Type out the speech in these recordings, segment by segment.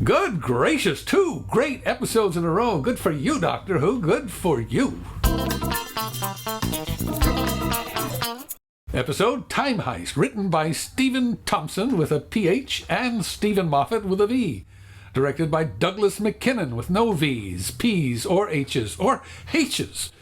Good gracious, 2 great episodes in a row. Good for you, Doctor Who. Good for you. Episode Time Heist, written by Stephen Thompson with a PH and Stephen Moffat with a V. Directed by Douglas Mackinnon with no V's, P's, or H's, or H's.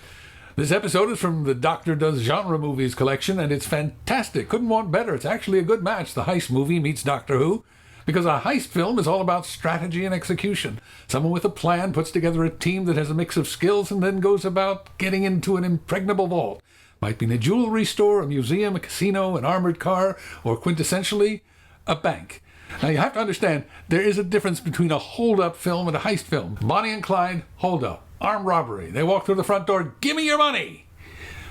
This episode is from the Doctor Does Genre Movies collection, and it's fantastic. Couldn't want better. It's actually a good match, the heist movie meets Doctor Who, because a heist film is all about strategy and execution. Someone with a plan puts together a team that has a mix of skills and then goes about getting into an impregnable vault. Might be in a jewelry store, a museum, a casino, an armored car, or quintessentially, a bank. Now you have to understand, there is a difference between a hold-up film and a heist film. Bonnie and Clyde, hold-up. Armed robbery. They walk through the front door, give me your money!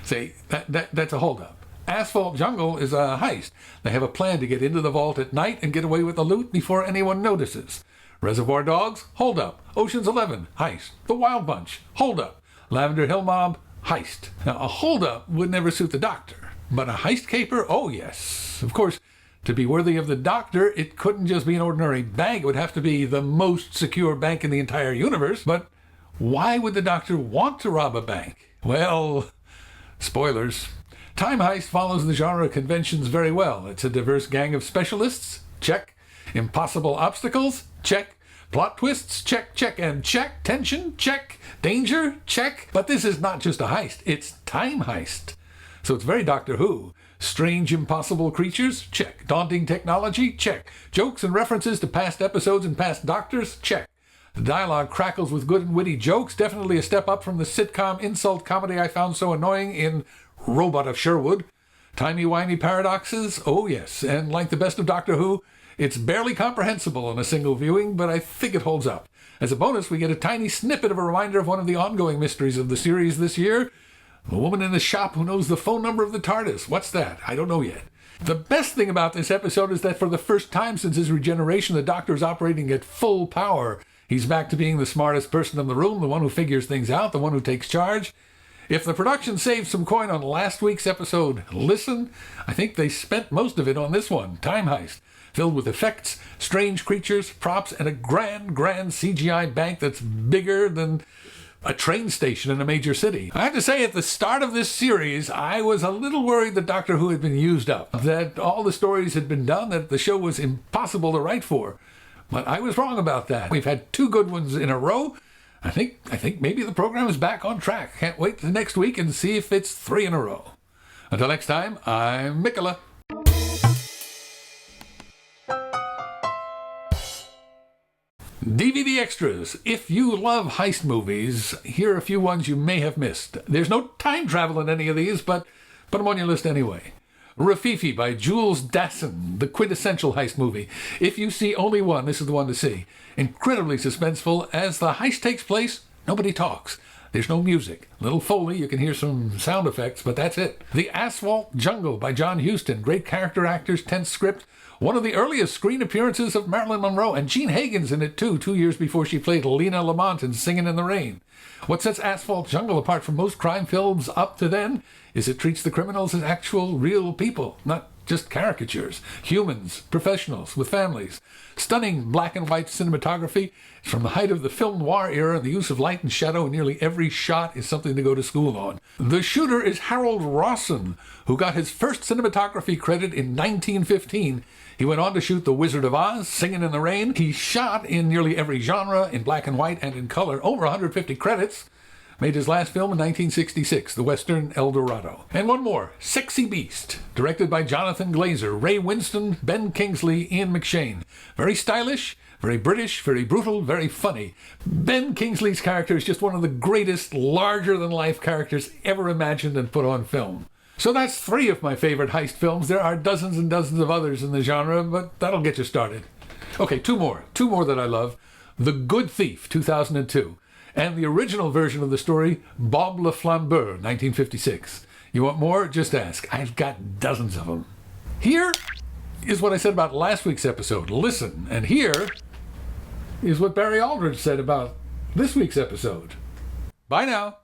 See, that's a hold-up. Asphalt Jungle is a heist. They have a plan to get into the vault at night and get away with the loot before anyone notices. Reservoir Dogs, hold-up. Ocean's 11, heist. The Wild Bunch, hold-up. Lavender Hill Mob, heist. Now, a hold-up would never suit the Doctor, but a heist caper, oh yes. Of course, to be worthy of the Doctor, it couldn't just be an ordinary bank. It would have to be the most secure bank in the entire universe. But why would the Doctor want to rob a bank? Well, spoilers. Time Heist follows the genre conventions very well. It's a diverse gang of specialists, check. Impossible obstacles, check. Plot twists, check, check, and check. Tension, check. Danger, check. But this is not just a heist, it's Time Heist. So it's very Doctor Who. Strange, impossible creatures, check. Daunting technology, check. Jokes and references to past episodes and past Doctors, check. The dialogue crackles with good and witty jokes, definitely a step up from the sitcom insult comedy I found so annoying in Robot of Sherwood. Timey-wimey paradoxes, oh yes, and like the best of Doctor Who, it's barely comprehensible on a single viewing, but I think it holds up. As a bonus, we get a tiny snippet of a reminder of one of the ongoing mysteries of the series this year. The woman in the shop who knows the phone number of the TARDIS. What's that? I don't know yet. The best thing about this episode is that for the first time since his regeneration, the Doctor is operating at full power. He's back to being the smartest person in the room, the one who figures things out, the one who takes charge. If the production saved some coin on last week's episode, Listen, I think they spent most of it on this one, Time Heist, filled with effects, strange creatures, props, and a grand CGI bank that's bigger than a train station in a major city. I have to say, at the start of this series, I was a little worried that Doctor Who had been used up, that all the stories had been done, that the show was impossible to write for. But I was wrong about that. We've had 2 good ones in a row. I think maybe the program is back on track. Can't wait till next week and see if it's 3 in a row. Until next time, I'm Mickeleh. DVD extras. If you love heist movies, here are a few ones you may have missed. There's no time travel in any of these, but put them on your list anyway. Rafifi by Jules Dassin, the quintessential heist movie. If you see only one, this is the one to see. Incredibly suspenseful. As the heist takes place, nobody talks. There's no music. Little Foley, you can hear some sound effects, but that's it. The Asphalt Jungle by John Huston. Great character actors, tense script. One of the earliest screen appearances of Marilyn Monroe, and Jean Hagen's in it too, 2 years before she played Lena Lamont in Singin' in the Rain. What sets Asphalt Jungle apart from most crime films up to then is it treats the criminals as actual, real people, not just caricatures. Humans, professionals, with families. Stunning black and white cinematography. It's from the height of the film noir era, the use of light and shadow in nearly every shot is something to go to school on. The shooter is Harold Rawson, who got his first cinematography credit in 1915. He went on to shoot The Wizard of Oz, Singin' in the Rain. He shot in nearly every genre, in black and white and in color, over 150 credits. Made his last film in 1966, the Western El Dorado. And one more, Sexy Beast, directed by Jonathan Glazer, Ray Winston, Ben Kingsley, Ian McShane. Very stylish, very British, very brutal, very funny. Ben Kingsley's character is just one of the greatest larger-than-life characters ever imagined and put on film. So that's 3 of my favorite heist films. There are dozens and dozens of others in the genre, but that'll get you started. Okay, 2 more that I love. The Good Thief, 2002. And the original version of the story, Bob Le Flambeur, 1956. You want more? Just ask. I've got dozens of them. Here is what I said about last week's episode, Listen. And here is what Barry Aldridge said about this week's episode. Bye now.